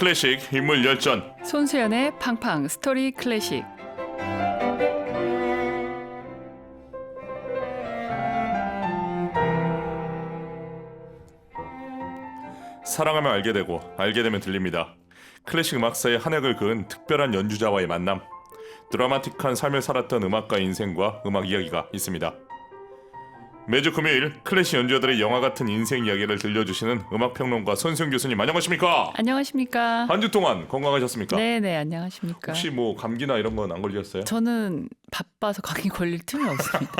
클래식 인물 열전. 손수연의 팡팡 스토리 클래식. 사랑하면 알게 되고 알게 되면 들립니다. 클래식 음악사의 한 획을 그은 특별한 연주자와의 만남. 드라마틱한 삶을 살았던 음악가 인생과 음악 이야기가 있습니다. 매주 금요일 클래식 연주자들의 영화 같은 인생 이야기를 들려주시는 음악평론가 손수연 교수님, 안녕하십니까? 안녕하십니까? 한 주 동안 건강하셨습니까? 네네, 안녕하십니까? 혹시 뭐 감기나 이런 건 안 걸리셨어요? 저는 바빠서 감기 걸릴 틈이 없습니다.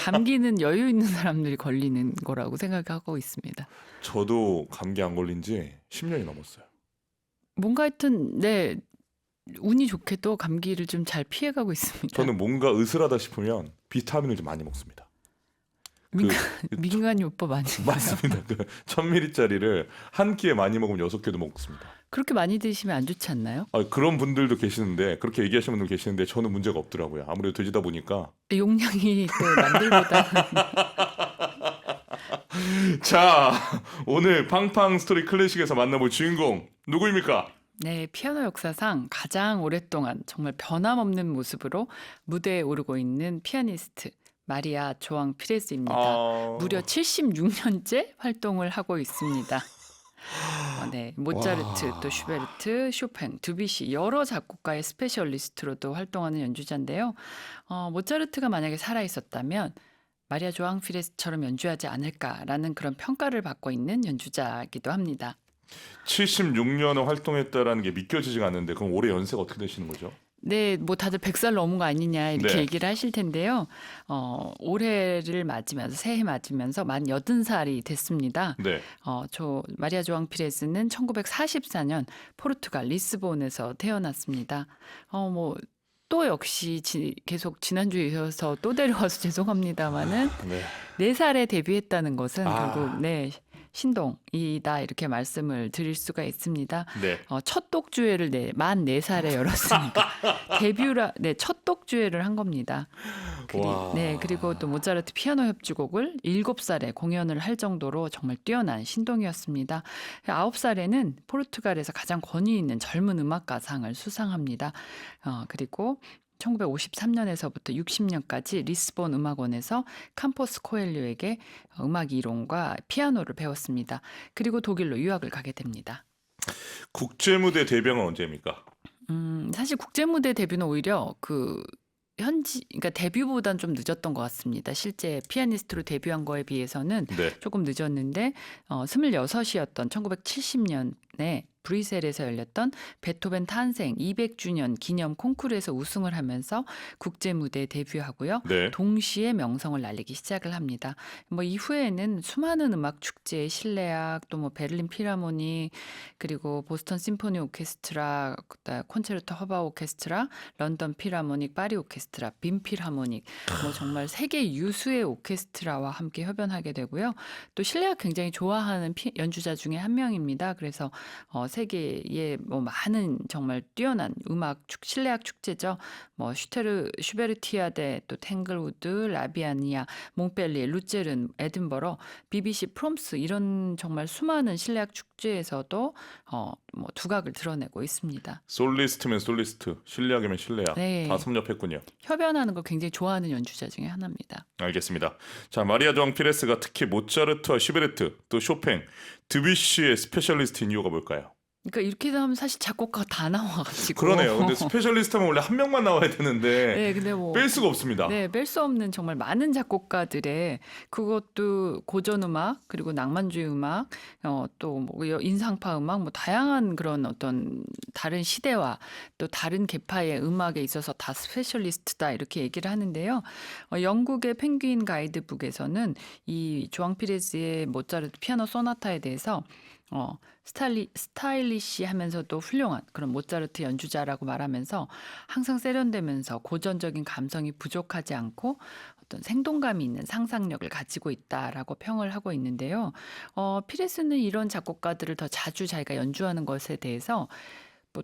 감기는 여유 있는 사람들이 걸리는 거라고 생각하고 있습니다. 저도 감기 안 걸린 지 10년이 넘었어요. 뭔가 하여튼 네, 운이 좋게도 감기를 좀 잘 피해가고 있습니다. 저는 뭔가 으스라다 싶으면 비타민을 좀 많이 먹습니다. 민간이 오빠 많이 먹어요. 맞습니다. 그 1000ml짜리를 한 끼에 많이 먹으면 6개도 먹습니다. 그렇게 많이 드시면 안 좋지 않나요? 그런 분들도 계시는데, 그렇게 얘기하시는 분들 계시는데 저는 문제가 없더라고요. 아무래도 돼지다 보니까. 용량이 또 남들보다 자, 오늘 팡팡 스토리 클래식에서 만나볼 주인공 누구입니까? 네, 피아노 역사상 가장 오랫동안 정말 변함없는 모습으로 무대에 오르고 있는 피아니스트 마리아 조앙 피레즈입니다. 무려 76년째 활동을 하고 있습니다. 네, 모차르트, 또 슈베르트, 쇼팽, 드뷔시 여러 작곡가의 스페셜리스트로도 활동하는 연주자인데요. 모차르트가 만약에 살아있었다면 마리아 조앙 피레즈처럼 연주하지 않을까라는 그런 평가를 받고 있는 연주자이기도 합니다. 76년을 활동했다라는 게 믿겨지지가 않는데, 그럼 올해 연세가 어떻게 되시는 거죠? 네, 뭐 다들 100살 넘은 거 아니냐 이렇게 네. 얘기를 하실 텐데요. 올해를 맞으면서 새해 맞으면서 만 80살이 됐습니다. 네. 저 마리아 조앙 피레즈는 1944년 포르투갈 리스본에서 태어났습니다. 뭐 또 역시 계속 지난주에 이어서 또 데려와서 죄송합니다마는 네. 4살에 데뷔했다는 것은 아. 결국 네, 신동이다 이렇게 말씀을 드릴 수가 있습니다. 네. 첫 독주회를 만 4살에 열었으니까 첫 독주회를 한 겁니다. 와. 그리고 또 모차르트 피아노 협주곡을 7살에 공연을 할 정도로 정말 뛰어난 신동이었습니다. 9살에는 포르투갈에서 가장 권위 있는 젊은 음악가상을 수상합니다. 그리고 1953년에서부터 60년까지 리스본 음악원에서 캠포스 코엘료에게 음악 이론과 피아노를 배웠습니다. 그리고 독일로 유학을 가게 됩니다. 국제무대 데뷔는 언제입니까? 사실 국제무대 데뷔는 오히려 그러니까 데뷔보단 좀 늦었던 것 같습니다. 실제 피아니스트로 데뷔한 거에 비해서는 네. 조금 늦었는데 26이었던 1970년에 브뤼셀에서 열렸던 베토벤 탄생 200주년 기념 콩쿠르에서 우승을 하면서 국제 무대에 데뷔하고요. 네. 동시에 명성을 날리기 시작을 합니다. 뭐 이후에는 수많은 음악 축제, 실내악, 또 뭐 베를린 필하모닉, 그리고 보스턴 심포니 오케스트라, 콘체르토 허바 오케스트라, 런던 필하모닉, 파리 오케스트라, 빈 필하모닉, 뭐 정말 세계 유수의 오케스트라와 함께 협연하게 되고요. 또 실내악 굉장히 좋아하는 연주자 중에 한 명입니다. 그래서 세계의 뭐 많은 정말 뛰어난 실내악 축제죠. 뭐 슈베르티아데, 또 탱글우드, 라비아니아, 몽펠리에, 루체른, 에든버러, BBC 프롬스 이런 정말 수많은 실내악 축제에서도 뭐 두각을 드러내고 있습니다. 솔리스트면 솔리스트, 실내악이면 실내악. 네. 다 섭렵했군요. 협연하는 걸 굉장히 좋아하는 연주자 중에 하나입니다. 알겠습니다. 자, 마리아 조앙 피레스가 특히 모차르트와 슈베르트, 또 쇼팽, 드뷔시의 스페셜리스트인 이유가 뭘까요? 그러니까 이렇게 하면 사실 작곡가가 다 나와가지고 그러네요. 근데 스페셜리스트 하면 원래 한 명만 나와야 되는데 네, 근데 뭐 뺄 수가 없습니다. 네, 뺄 수 없는 정말 많은 작곡가들의 그것도 고전 음악, 그리고 낭만주의 음악, 또 뭐 인상파 음악, 뭐 다양한 그런 어떤 다른 시대와 또 다른 계파의 음악에 있어서 다 스페셜리스트다 이렇게 얘기를 하는데요. 영국의 펭귄 가이드북에서는 이 조앙 피레즈의 모차르트 피아노 소나타에 대해서 스타일리시하면서도 훌륭한 그런 모차르트 연주자라고 말하면서 항상 세련되면서 고전적인 감성이 부족하지 않고 어떤 생동감이 있는 상상력을 가지고 있다라고 평을 하고 있는데요. 피레스는 이런 작곡가들을 더 자주 자기가 연주하는 것에 대해서 뭐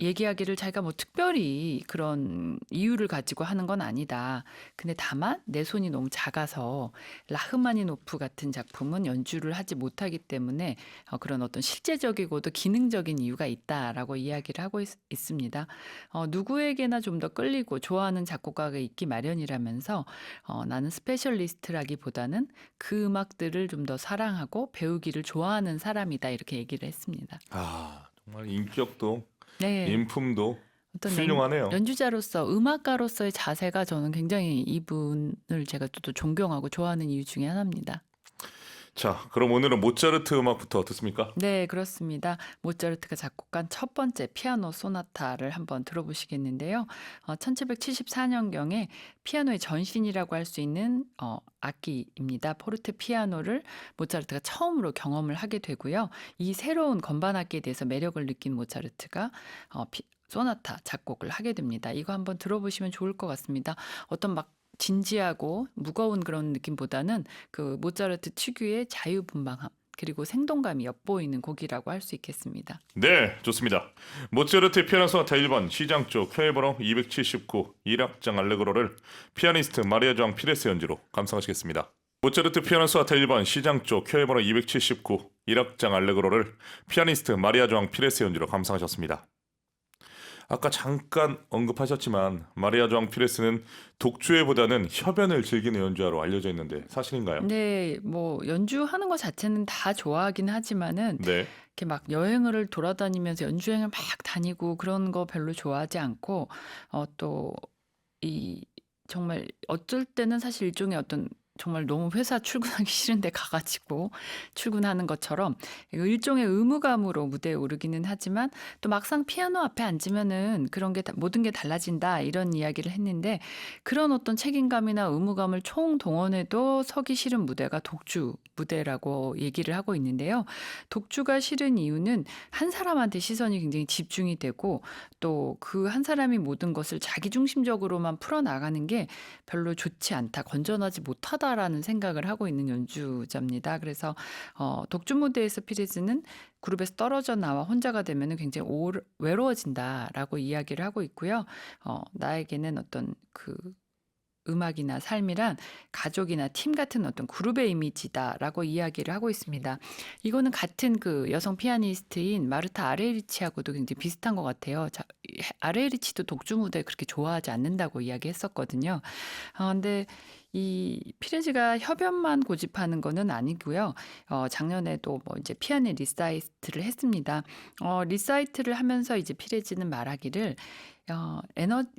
얘기하기를 자기가 뭐 특별히 그런 이유를 가지고 하는 건 아니다. 근데 다만 내 손이 너무 작아서 라흐마니노프 같은 작품은 연주를 하지 못하기 때문에 그런 어떤 실제적이고도 기능적인 이유가 있다라고 이야기를 하고 있습니다. 누구에게나 좀 더 끌리고 좋아하는 작곡가가 있기 마련이라면서 나는 스페셜리스트라기보다는 그 음악들을 좀 더 사랑하고 배우기를 좋아하는 사람이다 이렇게 얘기를 했습니다. 아, 정말 인격도 네. 인품도 어떤 훌륭하네요. 연주자로서 음악가로서의 자세가 저는 굉장히 이분을 제가 또 존경하고 좋아하는 이유 중에 하나입니다. 자, 그럼 오늘은 모차르트 음악부터 듣습니까? 네, 그렇습니다. 모차르트가 작곡한 첫 번째 피아노 소나타를 한번 들어보시겠는데요. 1774년경에 피아노의 전신이라고 할 수 있는 악기입니다. 포르테 피아노를 모차르트가 처음으로 경험을 하게 되고요. 이 새로운 건반 악기에 대해서 매력을 느낀 모차르트가 소나타 작곡을 하게 됩니다. 이거 한번 들어보시면 좋을 것 같습니다. 어떤 막 진지하고 무거운 그런 느낌보다는 그 모차르트 특유의 자유분방함 그리고 생동감이 엿보이는 곡이라고 할 수 있겠습니다. 네, 좋습니다. 모차르트 피아노 소나타 1번 시장조 큐에버로 279 1악장 알레그로를 피아니스트 마리아 조앙 피레스 연주로 감상하시겠습니다. 모차르트 피아노 소나타 1번 시장조 큐에버로 279 1악장 알레그로를 피아니스트 마리아 조앙 피레스 연주로 감상하셨습니다. 아까 잠깐 언급하셨지만 마리아 조앙 피레스는 독주회보다는 협연을 즐기는 연주자로 알려져 있는데 사실인가요? 네, 뭐 연주하는 것 자체는 다 좋아하긴 하지만은 네. 이렇게 막 여행을 돌아다니면서 연주여행을 막 다니고 그런 거 별로 좋아하지 않고 또 이 정말 어쩔 때는 사실 일종의 어떤 정말 너무 회사 출근하기 싫은데 가가지고 출근하는 것처럼 일종의 의무감으로 무대에 오르기는 하지만 또 막상 피아노 앞에 앉으면은 그런 게 모든 게 달라진다 이런 이야기를 했는데 그런 어떤 책임감이나 의무감을 총동원해도 서기 싫은 무대가 독주 무대라고 얘기를 하고 있는데요. 독주가 싫은 이유는 한 사람한테 시선이 굉장히 집중이 되고 또 그 한 사람이 모든 것을 자기중심적으로만 풀어나가는 게 별로 좋지 않다, 건전하지 못하다라는 생각을 하고 있는 연주자입니다. 그래서 독주 무대에서 피레즈는 그룹에서 떨어져 나와 혼자가 되면 굉장히 외로워진다라고 이야기를 하고 있고요. 나에게는 어떤 그 음악이나 삶이란 가족이나 팀 같은 어떤 그룹의 이미지다라고 이야기를 하고 있습니다. 이거는 같은 그 여성 피아니스트인 마르타 아레리치하고도 굉장히 비슷한 것 같아요. 아레리치도 독주 무대 그렇게 좋아하지 않는다고 이야기했었거든요. 근데 이 피레즈가 협연만 고집하는 거는 아니고요. 작년에도 뭐 이제 피아노 리사이트를 했습니다. 리사이트를 하면서 이제 피레즈는 말하기를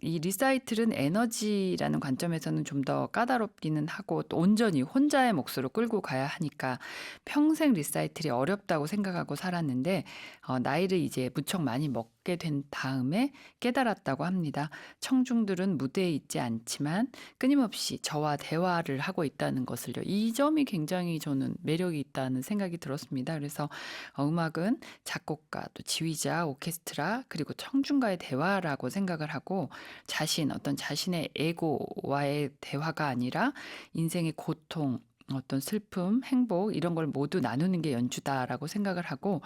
이 리사이틀은 에너지라는 관점에서는 좀 더 까다롭기는 하고 또 온전히 혼자의 몫으로 끌고 가야 하니까 평생 리사이틀이 어렵다고 생각하고 살았는데 나이를 이제 무척 많이 먹게 된 다음에 깨달았다고 합니다. 청중들은 무대에 있지 않지만 끊임없이 저와 대화를 하고 있다는 것을요. 이 점이 굉장히 저는 매력이 있다는 생각이 들었습니다. 그래서 음악은 작곡가, 또 지휘자, 오케스트라 그리고 청중과의 대화라고 생각을 하고 어떤 자신의 에고와의 대화가 아니라 인생의 고통, 어떤 슬픔, 행복 이런 걸 모두 나누는 게 연주다라고 생각을 하고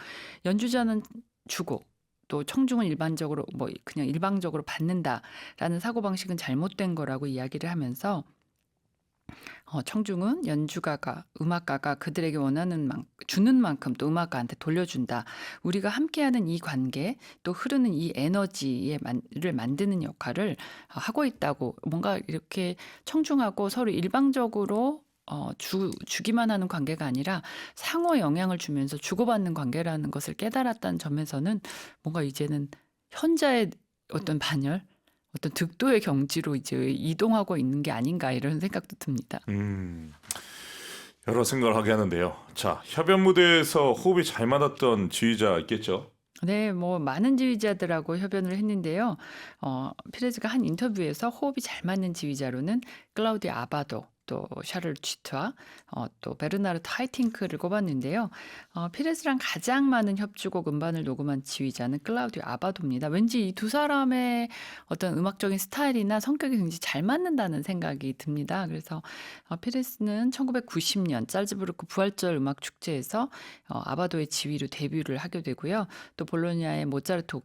연주자는 주고 또 청중은 일반적으로 뭐 그냥 일방적으로 받는다라는 사고방식은 잘못된 거라고 이야기를 하면서 청중은 음악가가 그들에게 주는 만큼 또 음악가한테 돌려준다. 우리가 함께하는 이 관계, 또 흐르는 이 에너지를 만드는 역할을 하고 있다고 뭔가 이렇게 청중하고 서로 일방적으로 주기만 하는 관계가 아니라 상호 영향을 주면서 주고받는 관계라는 것을 깨달았다는 점에서는 뭔가 이제는 현자의 어떤 반열, 어떤 득도의 경지로 이제 이동하고 있는 게 아닌가 이런 생각도 듭니다. 여러 생각을 하게 하는데요. 자, 협연 무대에서 호흡이 잘 맞았던 지휘자 있겠죠? 네, 뭐 많은 지휘자들하고 협연을 했는데요. 피레즈가 한 인터뷰에서 호흡이 잘 맞는 지휘자로는 클라우디오 아바도 또 샤를 쥐트와 또 베르나르트 하이팅크를 꼽았는데요. 피레스랑 가장 많은 협주곡 음반을 녹음한 지휘자는 클라우디오 아바도입니다. 왠지 이 두 사람의 어떤 음악적인 스타일이나 성격이 굉장히 잘 맞는다는 생각이 듭니다. 그래서 피레스는 1990년 살즈부르크 부활절 음악 축제에서 아바도의 지휘로 데뷔를 하게 되고요. 또 볼로냐의 모차르트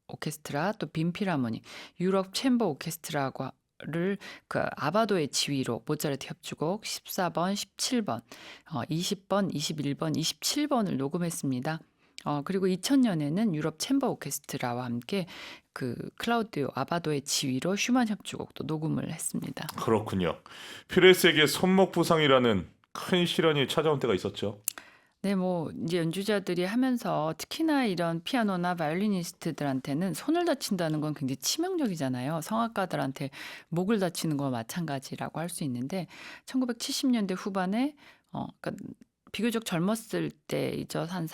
오케스트라 또 빈필하모니 유럽 챔버 오케스트라를 그 아바도의 지휘로 모차르트 협주곡 14번, 17번, 20번, 21번, 27번을 녹음했습니다. 그리고 2000년에는 유럽 챔버 오케스트라와 함께 그 클라우디오 아바도의 지휘로 슈만 협주곡도 녹음을 했습니다. 그렇군요. 피레스에게 손목 부상이라는 큰 시련이 찾아온 때가 있었죠. 네, 뭐 이제 연주자들이 하면서 특히나 이런 피아노나 바이올리니스트들한테는 손을 다친다는 건 굉장히 치명적이잖아요. 성악가들한테 목을 다치는 거와 마찬가지라고 할 수 있는데 1970년대 후반에 그러니까 비교적 젊었을 때이죠. 한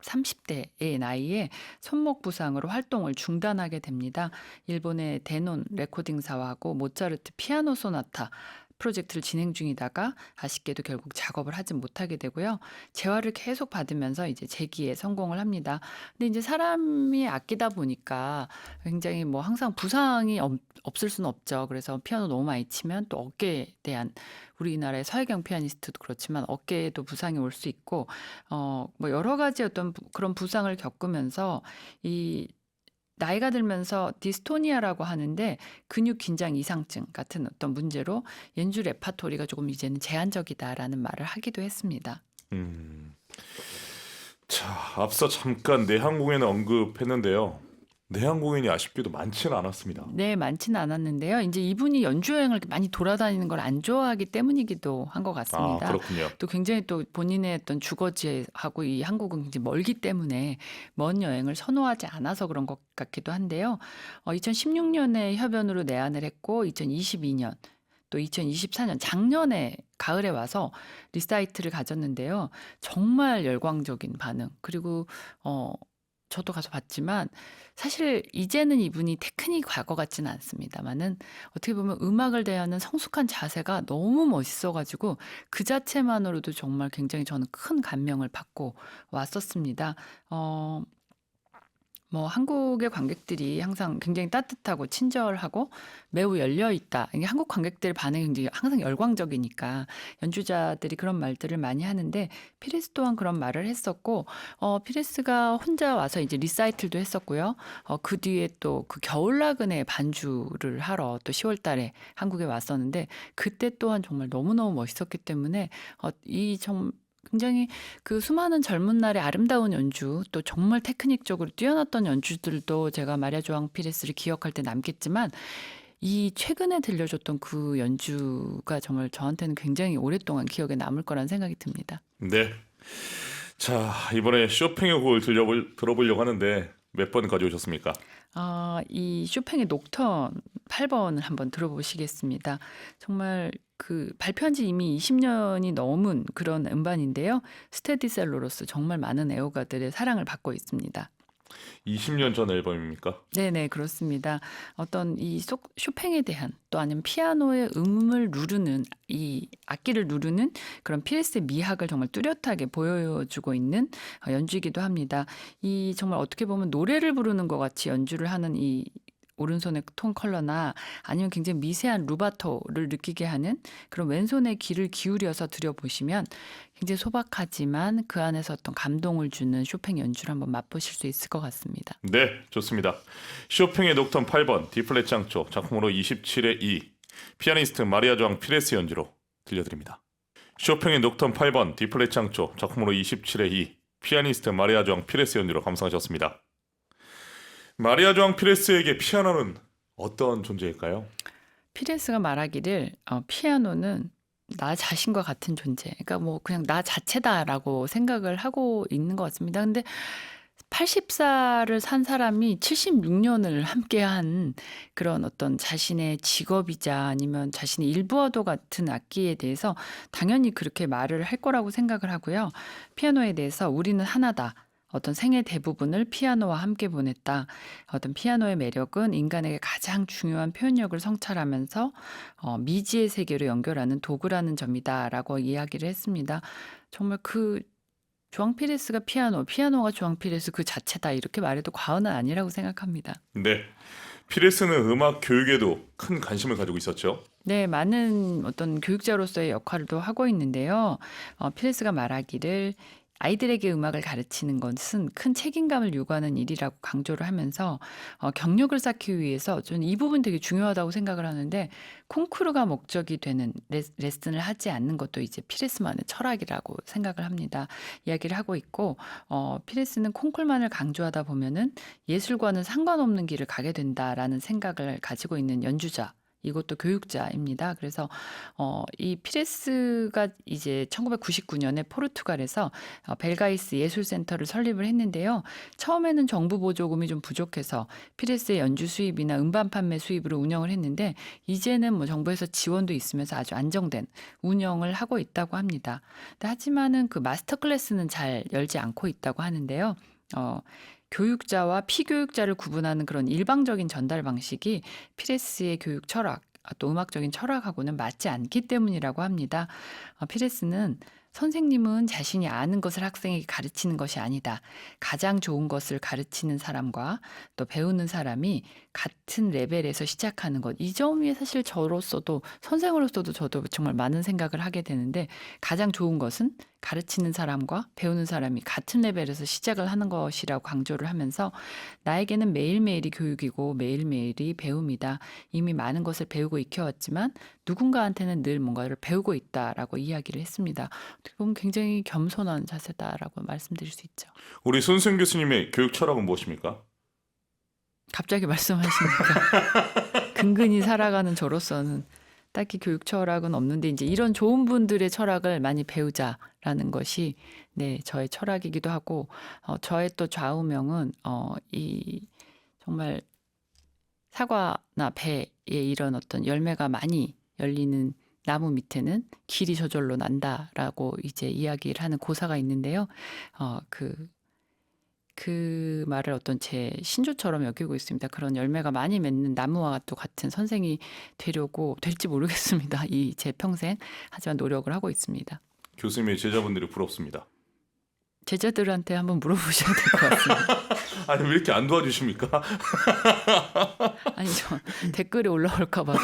30대의 나이에 손목 부상으로 활동을 중단하게 됩니다. 일본의 데논 레코딩사와하고 모차르트 피아노 소나타 프로젝트를 진행 중이다가 아쉽게도 결국 작업을 하지 못하게 되고요. 재활을 계속 받으면서 이제 재기에 성공을 합니다. 근데 이제 사람이 아끼다 보니까 굉장히 뭐 항상 부상이 없을 수는 없죠. 그래서 피아노 너무 많이 치면 또 어깨에 대한 우리나라의 서혜경 피아니스트도 그렇지만 어깨에도 부상이 올 수 있고 뭐 여러 가지 어떤 그런 부상을 겪으면서 이 나이가 들면서 디스토니아라고 하는데 근육 긴장 이상증 같은 어떤 문제로 연주 레파토리가 조금 이제는 제한적이다라는 말을 하기도 했습니다. 음, 자, 앞서 잠깐 내한 공연을 언급했는데요. 내한 공연이 아쉽게도 많지는 않았습니다. 네, 많지는 않았는데요. 이제 이분이 연주 여행을 많이 돌아다니는 걸 안 좋아하기 때문이기도 한 것 아, 같습니다. 그렇군요. 또 굉장히 또 본인의 어떤 주거지하고 이 한국은 굉장히 멀기 때문에 먼 여행을 선호하지 않아서 그런 것 같기도 한데요. 2016년에 협연으로 내한을 했고 2022년 또 2024년 작년에 가을에 와서 리사이트를 가졌는데요. 정말 열광적인 반응. 그리고 저도 가서 봤지만 사실 이제는 이분이 테크닉이 과거 같지는 않습니다만은 어떻게 보면 음악을 대하는 성숙한 자세가 너무 멋있어가지고 그 자체만으로도 정말 굉장히 저는 큰 감명을 받고 왔었습니다. 뭐 한국의 관객들이 항상 굉장히 따뜻하고 친절하고 매우 열려 있다. 이게 한국 관객들의 반응이 굉장히 항상 열광적이니까 연주자들이 그런 말들을 많이 하는데 피레스 또한 그런 말을 했었고 피레스가 혼자 와서 이제 리사이틀도 했었고요. 그 뒤에 또 그 겨울나그네 반주를 하러 또 10월 달에 한국에 왔었는데 그때 또한 정말 너무너무 멋있었기 때문에 굉장히 그 수많은 젊은 날의 아름다운 연주 또 정말 테크닉적으로 뛰어났던 연주들도 제가 마리아 조앙 피레스를 기억할 때 남겠지만 이 최근에 들려줬던 그 연주가 정말 저한테는 굉장히 오랫동안 기억에 남을 거란 생각이 듭니다. 네. 자, 이번에 쇼팽의 곡을 들어보려고 하는데 몇 번 가져오셨습니까? 이 쇼팽의 녹턴 8번을 한번 들어보시겠습니다. 정말 그 발표한 지 이미 20년이 넘은 그런 음반인데요. 스테디셀로로서 정말 많은 애호가들의 사랑을 받고 있습니다. 20년 전 앨범입니까? 네네, 그렇습니다. 어떤 쇼팽에 대한 또 아니면 피아노의 음을 누르는 이 악기를 누르는 그런 피레스의 미학을 정말 뚜렷하게 보여주고 있는 연주이기도 합니다. 이 정말 어떻게 보면 노래를 부르는 것 같이 연주를 하는 이 오른손의 톤 컬러나 아니면 굉장히 미세한 루바토를 느끼게 하는 그런 왼손의 귀를 기울여서 들여보시면 굉장히 소박하지만 그 안에서 어떤 감동을 주는 쇼팽 연주를 한번 맛보실 수 있을 것 같습니다. 네, 좋습니다. 쇼팽의 녹턴 8번 D플랫 장조 작품으로 27의 2 피아니스트 마리아 조앙 피레스 연주로 들려드립니다. 쇼팽의 녹턴 8번 D플랫 장조 작품으로 27의 2 피아니스트 마리아 조앙 피레스 연주로 감상하셨습니다. 마리아 조앙 피레스에게 피아노는 어떤 존재일까요? 피레스가 말하기를 피아노는 나 자신과 같은 존재. 그러니까 뭐 그냥 나 자체다라고 생각을 하고 있는 것 같습니다. 근데 80살을 산 사람이 76년을 함께한 그런 어떤 자신의 직업이자 아니면 자신의 일부와도 같은 악기에 대해서 당연히 그렇게 말을 할 거라고 생각을 하고요. 피아노에 대해서 우리는 하나다. 어떤 생애 대부분을 피아노와 함께 보냈다. 어떤 피아노의 매력은 인간에게 가장 중요한 표현력을 성찰하면서 미지의 세계로 연결하는 도구라는 점이다라고 이야기를 했습니다. 정말 그 조앙 피레스가 피아노가 조앙 피레스 그 자체다 이렇게 말해도 과언은 아니라고 생각합니다. 네. 피레스는 음악 교육에도 큰 관심을 가지고 있었죠. 네, 많은 어떤 교육자로서의 역할도 하고 있는데요. 피레스가 말하기를 아이들에게 음악을 가르치는 것은 큰 책임감을 요구하는 일이라고 강조를 하면서 경력을 쌓기 위해서 저는 이 부분 되게 중요하다고 생각을 하는데 콩쿠르가 목적이 되는 레슨을 하지 않는 것도 이제 피레스만의 철학이라고 생각을 합니다. 이야기를 하고 있고 피레스는 콩쿨만을 강조하다 보면은 예술과는 상관없는 길을 가게 된다라는 생각을 가지고 있는 연주자. 이것도 교육자입니다. 그래서 이 피레스가 이제 1999년에 포르투갈에서 벨가이스 예술센터를 설립을 했는데요. 처음에는 정부 보조금이 좀 부족해서 피레스의 연주 수입이나 음반 판매 수입으로 운영을 했는데 이제는 뭐 정부에서 지원도 있으면서 아주 안정된 운영을 하고 있다고 합니다. 하지만은 그 마스터 클래스는 잘 열지 않고 있다고 하는데요. 교육자와 피교육자를 구분하는 그런 일방적인 전달 방식이 피레스의 교육 철학, 또 음악적인 철학하고는 맞지 않기 때문이라고 합니다. 피레스는 선생님은 자신이 아는 것을 학생에게 가르치는 것이 아니다. 가장 좋은 것을 가르치는 사람과 또 배우는 사람이 같은 레벨에서 시작하는 것. 이 점이 사실 저로서도 선생으로서도 저도 정말 많은 생각을 하게 되는데 가장 좋은 것은 가르치는 사람과 배우는 사람이 같은 레벨에서 시작을 하는 것이라고 강조를 하면서 나에게는 매일매일이 교육이고 매일매일이 배움이다. 이미 많은 것을 배우고 익혀왔지만 누군가한테는 늘 뭔가를 배우고 있다라고 이야기를 했습니다. 어떻게 보면 굉장히 겸손한 자세다라고 말씀드릴 수 있죠. 우리 손승 교수님의 교육 철학은 무엇입니까? 갑자기 말씀하시니까 근근히 살아가는 저로서는 딱히 교육 철학은 없는데 이제 이런 좋은 분들의 철학을 많이 배우자라는 것이 네, 저의 철학이기도 하고 저의 또 좌우명은 이 정말 사과나 배에 이런 어떤 열매가 많이 열리는 나무 밑에는 길이 저절로 난다라고 이제 이야기를 하는 고사가 있는데요. 그 말을 어떤 제 신조처럼 여기고 있습니다. 그런 열매가 많이 맺는 나무와 또 같은 선생이 되려고 될지 모르겠습니다. 이 제 평생 하지만 노력을 하고 있습니다. 교수님의 제자분들이 부럽습니다. 제자들한테 한번 물어보셔야 될 것 같습니다. 아니 왜 이렇게 안 도와주십니까? 아니 저 댓글에 올라올까 봐서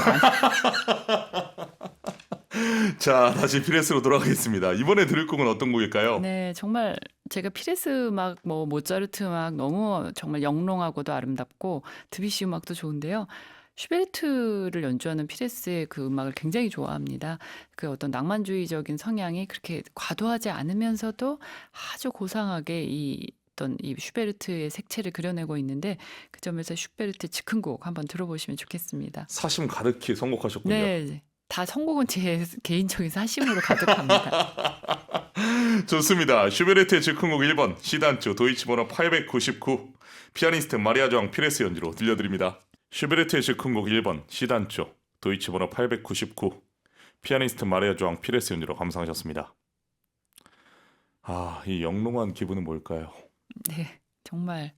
자, 다시 피레스로 돌아가겠습니다. 이번에 들을 곡은 어떤 곡일까요? 네, 정말 제가 피레스 음악, 뭐 모차르트 음악 너무 정말 영롱하고도 아름답고 드뷔시 음악도 좋은데요. 슈베르트를 연주하는 피레스의 그 음악을 굉장히 좋아합니다. 그 어떤 낭만주의적인 성향이 그렇게 과도하지 않으면서도 아주 고상하게 어떤 이 슈베르트의 색채를 그려내고 있는데 그 점에서 슈베르트 즉흥곡 한번 들어보시면 좋겠습니다. 사심 가득히 선곡하셨군요. 네, 다 선곡은 제 개인적인 사심으로 가득합니다. 좋습니다. 슈베르트의 즉흥곡 1번 시단조 도이치 번호 899 피아니스트 마리아 조앙 피레스 연주로 들려드립니다. 슈베르트의 즉흥곡 1번 시단조 도이치 번호 899 피아니스트 마리아 조앙 피레스 연주로 감상하셨습니다. 아, 이 영롱한 기분은 뭘까요? 네, 정말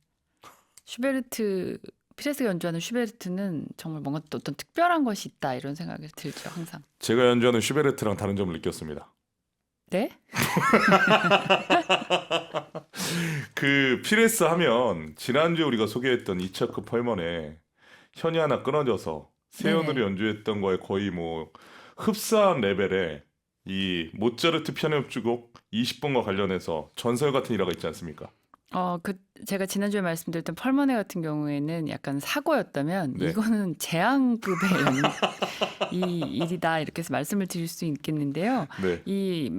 피레스가 연주하는 슈베르트는 정말 뭔가 또 어떤 특별한 것이 있다 이런 생각이 들죠, 항상. 제가 연주하는 슈베르트랑 다른 점을 느꼈습니다. 네? 그 피레스 하면 지난주에 우리가 소개했던 2차급 펄먼에 현이 하나 끊어져서 세연으로 네네. 연주했던 거에 거의 뭐 흡사한 레벨의 이 모차르트 피아노 협주곡 20번과 관련해서 전설 같은 일화가 있지 않습니까? 제가 지난주에 말씀드렸던 펄머네 같은 경우에는 약간 사고였다면 네. 이거는 재앙급의 이 일이다 이렇게 해서 말씀을 드릴 수 있겠는데요. 네. 이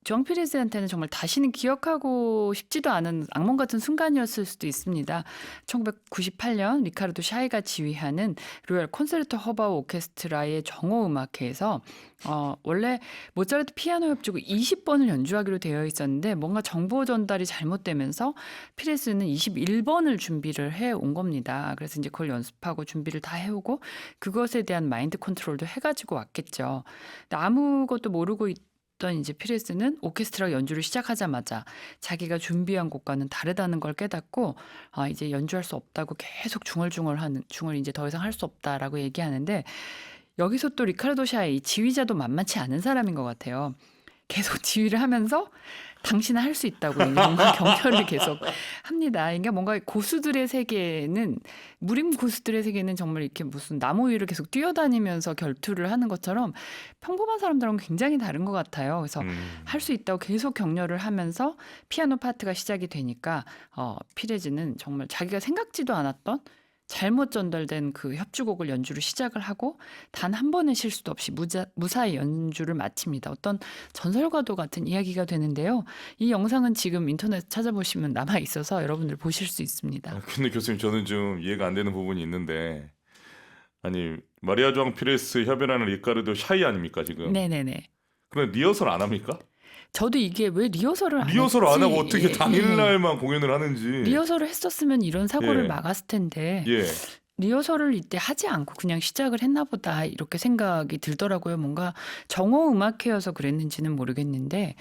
조앙 피레스한테는 정말 다시는 기억하고 싶지도 않은 악몽 같은 순간이었을 수도 있습니다. 1998년 리카르도 샤이가 지휘하는 로얄 콘세르토 허바우 오케스트라의 정오 음악회에서 원래 모차르트 피아노 협주곡 20번을 연주하기로 되어 있었는데 뭔가 정보 전달이 잘못되면서 피레스는 21번을 준비를 해 온 겁니다. 그래서 이제 그걸 연습하고 준비를 다 해오고 그것에 대한 마인드 컨트롤도 해가지고 왔겠죠. 근데 아무것도 모르고 어떤 이제 피레스는 오케스트라 연주를 시작하자마자 자기가 준비한 곡과는 다르다는 걸 깨닫고 이제 연주할 수 없다고 계속 중얼 이제 더 이상 할 수 없다라고 얘기하는데 여기서 또 리카르도 샤이 지휘자도 만만치 않은 사람인 것 같아요. 계속 지휘를 하면서 당신은 할 수 있다고 뭔가 격려를 계속 합니다. 그러니까 뭔가 고수들의 세계는 무림 고수들의 세계는 정말 이렇게 무슨 나무 위를 계속 뛰어다니면서 결투를 하는 것처럼 평범한 사람들은 굉장히 다른 것 같아요. 그래서 할 수 있다고 계속 격려를 하면서 피아노 파트가 시작이 되니까 피레즈는 정말 자기가 생각지도 않았던 잘못 전달된 그 협주곡을 연주를 시작을 하고 단 한 번의 실수도 없이 무사히 연주를 마칩니다. 어떤 전설과도 같은 이야기가 되는데요. 이 영상은 지금 인터넷 찾아보시면 남아 있어서 여러분들 보실 수 있습니다. 근데 교수님 저는 좀 이해가 안 되는 부분이 있는데 아니 마리아 조앙 피레스 협연하는 리카르도 샤이 아닙니까 지금? 네네네. 그럼 리허설 안 합니까? 저도 이게 왜 리허설을 안 리허설 안 하고 했지? 어떻게 당일날만 공연을 하는지. 리허설을 했었으면 이런 사고를 예. 막았을 텐데 예. 리허설을 이때 하지 않고 그냥 시작을 했나 보다 이렇게 생각이 들더라고요. 뭔가 정오 음악회여서 그랬는지는 모르겠는데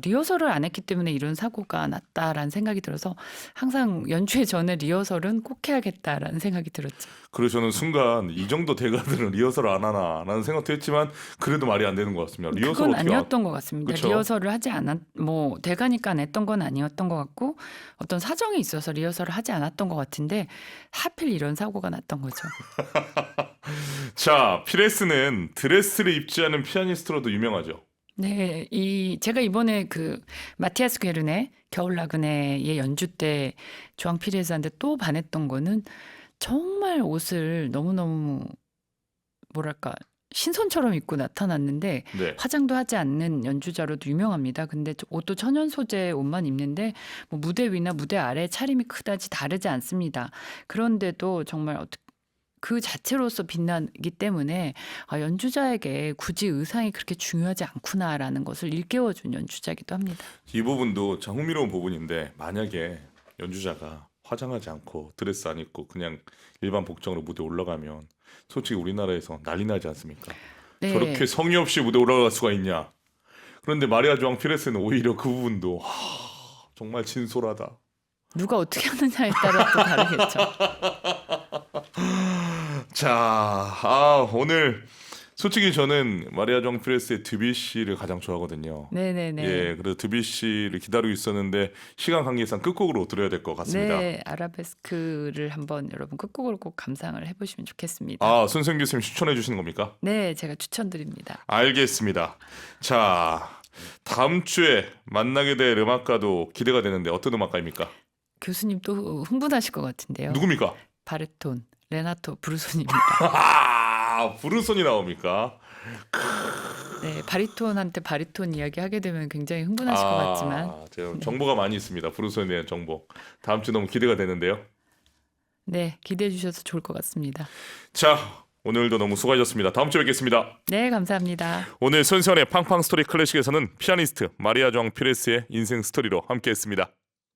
리허설을 안 했기 때문에 이런 사고가 났다라는 생각이 들어서 항상 연주회 전에 리허설은 꼭 해야겠다라는 생각이 들었죠. 그래서 저는 순간 이 정도 대가들은 리허설을 안 하나라는 생각도 했지만 그래도 말이 안 되는 것 같습니다. 리허설 그건 어떻게 아니었던 것 같습니다. 그쵸? 리허설을 하지 않았, 뭐 대가니까 안 했던 건 아니었던 것 같고 어떤 사정이 있어서 리허설을 하지 않았던 것 같은데 하필 이런 사고가 났던 거죠. 자, 피레스는 드레스를 입지 않은 피아니스트로도 유명하죠. 네, 제가 이번에 그 마티아스 게르네 겨울 나그네의 연주 때 조앙 피레즈한테 또 반했던 거는 정말 옷을 너무너무 뭐랄까 신선처럼 입고 나타났는데 네. 화장도 하지 않는 연주자로도 유명합니다. 근데 옷도 천연 소재 옷만 입는데 뭐 무대 위나 무대 아래 차림이 그다지 다르지 않습니다. 그런데도 정말 그 자체로서 빛나기 때문에 연주자에게 굳이 의상이 그렇게 중요하지 않구나라는 것을 일깨워준 연주자이기도 합니다. 이 부분도 참 흥미로운 부분인데 만약에 연주자가 화장하지 않고 드레스 안 입고 그냥 일반 복장으로 무대 올라가면 솔직히 우리나라에서 난리 나지 않습니까? 네. 저렇게 성의 없이 무대 올라갈 수가 있냐? 그런데 마리아 조앙 피레스는 오히려 그 부분도 정말 진솔하다. 누가 어떻게 하느냐에 따라 또 다르겠죠. 자, 오늘 솔직히 저는 마리아 조앙 피레스의 드뷔시를 가장 좋아하거든요. 네네네. 예, 그래서 드뷔시를 기다리고 있었는데 시간 관계상 끝곡으로 들어야 될 것 같습니다. 네, 아라베스크를 한번 여러분 끝곡으로 꼭 감상을 해보시면 좋겠습니다. 손승 교수님 추천해 주시는 겁니까? 네, 제가 추천드립니다. 알겠습니다. 자, 다음 주에 만나게 될 음악가도 기대가 되는데 어떤 음악가입니까? 교수님 또 흥분하실 것 같은데요. 누굽니까? 바르톤 레나토 브루손입니다. 브루손이 나옵니까? 네, 바리톤한테 바리톤 이야기 하게 되면 굉장히 흥분하실 것 같지만 제가 정보가 많이 있습니다. 브루손에 대한 정보. 다음 주 너무 기대가 되는데요. 네, 기대해 주셔서 좋을 것 같습니다. 자, 오늘도 너무 수고하셨습니다. 다음 주에 뵙겠습니다. 네, 감사합니다. 오늘 손시원의 팡팡 스토리 클래식에서는 피아니스트 마리아 조앙 피레스의 인생 스토리로 함께했습니다.